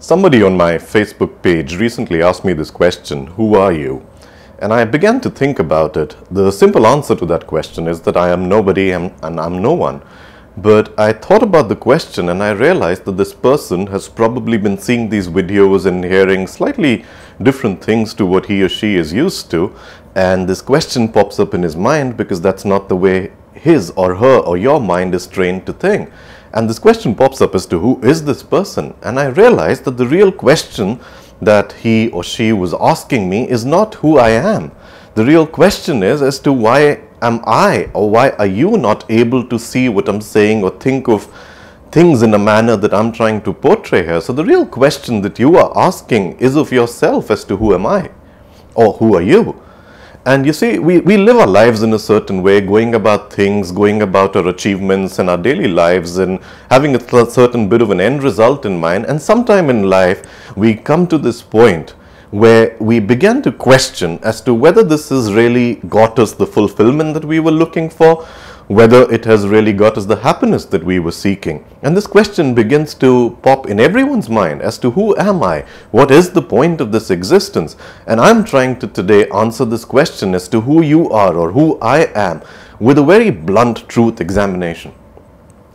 Somebody on my Facebook page recently asked me this question, who are you? And I began to think about it. The simple answer to that question is that I am nobody and I'm no one. But I thought about the question and I realized that this person has probably been seeing these videos and hearing slightly different things to what he or she is used to. And this question pops up in his mind because that's not the way his or her or your mind is trained to think. And this question pops up as to who is this person? And I realized that the real question that he or she was asking me is not who I am. The real question is as to why am I or why are you not able to see what I'm saying or think of things in a manner that I'm trying to portray here. So the real question that you are asking is of yourself as to who am I or who are you? And you see, we live our lives in a certain way, going about things, going about our achievements and our daily lives and having a certain bit of an end result in mind. And sometime in life, we come to this point where we begin to question as to whether this has really got us the fulfillment that we were looking for, whether it has really got us the happiness that we were seeking. And this question begins to pop in everyone's mind as to who am I? What is the point of this existence? And I'm trying to today answer this question as to who you are or who I am with a very blunt truth examination.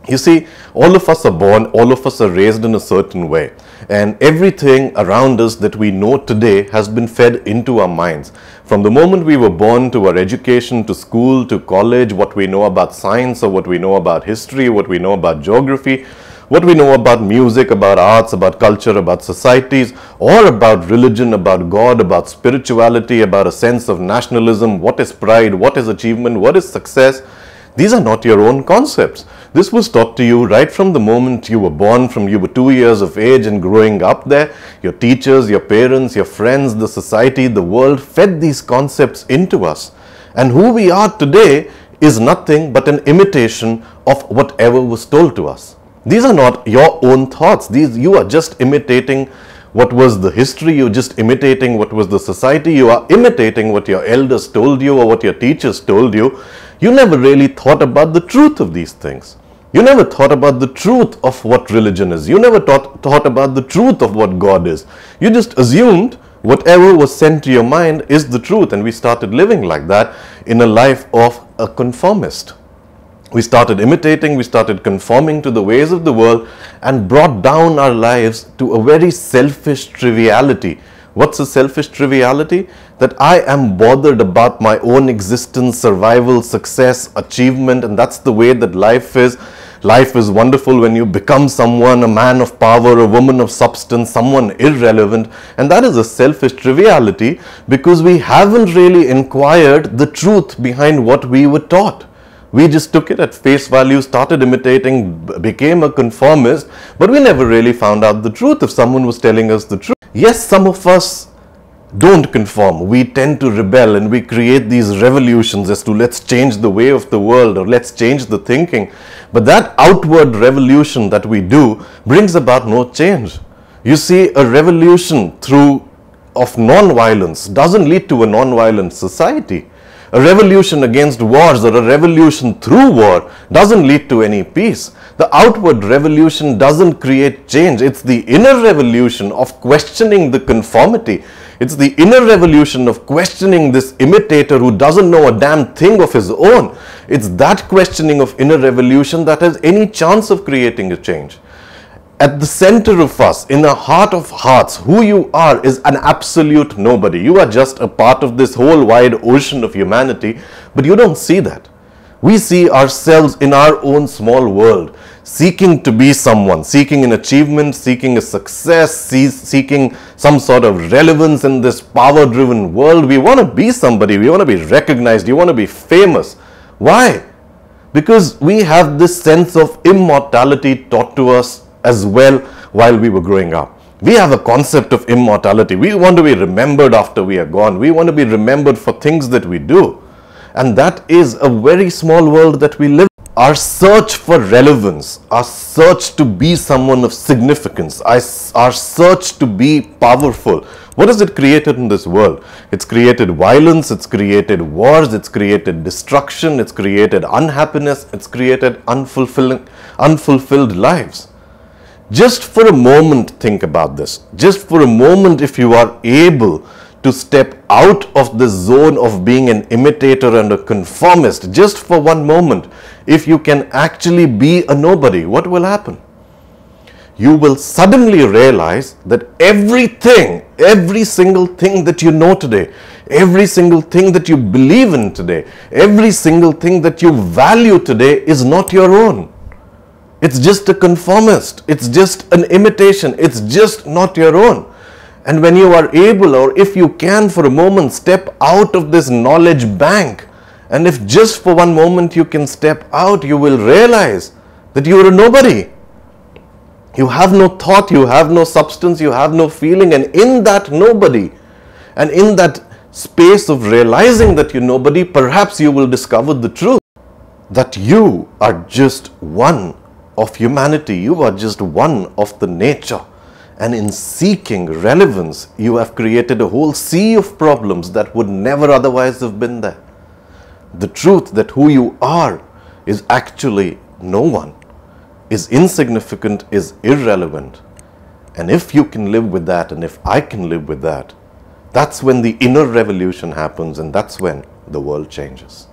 You see, all of us are born, all of us are raised in a certain way. And everything around us that we know today has been fed into our minds. From the moment we were born to our education, to school, to college, what we know about science or what we know about history, what we know about geography, what we know about music, about arts, about culture, about societies, or about religion, about God, about spirituality, about a sense of nationalism, what is pride, what is achievement, what is success. These are not your own concepts. This was taught to you right from the moment you were born, from you were 2 years of age and growing up there. Your teachers, your parents, your friends, the society, the world fed these concepts into us. And who we are today is nothing but an imitation of whatever was told to us. These are not your own thoughts. You are just imitating what was the history, you're just imitating what was the society, you are imitating what your elders told you or what your teachers told you. You never really thought about the truth of these things. You never thought about the truth of what religion is. You never thought about the truth of what God is. You just assumed whatever was sent to your mind is the truth, and we started living like that in a life of a conformist. We started imitating, we started conforming to the ways of the world and brought down our lives to a very selfish triviality. What's a selfish triviality? That I am bothered about my own existence, survival, success, achievement, and that's the way that life is. Life is wonderful when you become someone, a man of power, a woman of substance, someone irrelevant, and that is a selfish triviality because we haven't really inquired the truth behind what we were taught. We just took it at face value, started imitating, became a conformist, but we never really found out the truth if someone was telling us the truth. Yes, some of us don't conform. We tend to rebel and we create these revolutions as to let's change the way of the world or let's change the thinking. But that outward revolution that we do brings about no change. You see, a revolution of non-violence doesn't lead to a non-violent society. A revolution against wars or a revolution through war doesn't lead to any peace. The outward revolution doesn't create change. It's the inner revolution of questioning the conformity. It's the inner revolution of questioning this imitator who doesn't know a damn thing of his own. It's that questioning of inner revolution that has any chance of creating a change. At the center of us, in the heart of hearts, who you are is an absolute nobody. You are just a part of this whole wide ocean of humanity, but you don't see that. We see ourselves in our own small world, seeking to be someone, seeking an achievement, seeking a success, seeking some sort of relevance in this power-driven world. We want to be somebody, we want to be recognized, you want to be famous. Why? Because we have this sense of immortality taught to us as well while we were growing up. We have a concept of immortality. We want to be remembered after we are gone. We want to be remembered for things that we do. And that is a very small world that we live in. Our search for relevance, our search to be someone of significance, our search to be powerful, what has it created in this world? It's created violence, it's created wars, it's created destruction, it's created unhappiness, it's created unfulfilled lives. Just for a moment, think about this. Just for a moment, if you are able to step out of the zone of being an imitator and a conformist, just for one moment, if you can actually be a nobody, what will happen? You will suddenly realize that everything, every single thing that you know today, every single thing that you believe in today, every single thing that you value today is not your own. It's just a conformist. It's just an imitation. It's just not your own. And when you are able, or if you can for a moment, step out of this knowledge bank, and if just for one moment you can step out, you will realize that you are a nobody. You have no thought, you have no substance, you have no feeling, and in that nobody, and in that space of realizing that you're nobody, perhaps you will discover the truth that you are just one of humanity, you are just one of the nature. And in seeking relevance, you have created a whole sea of problems that would never otherwise have been there. The truth that who you are is actually no one, is insignificant, is irrelevant. And if you can live with that, and if I can live with that, that's when the inner revolution happens, and that's when the world changes.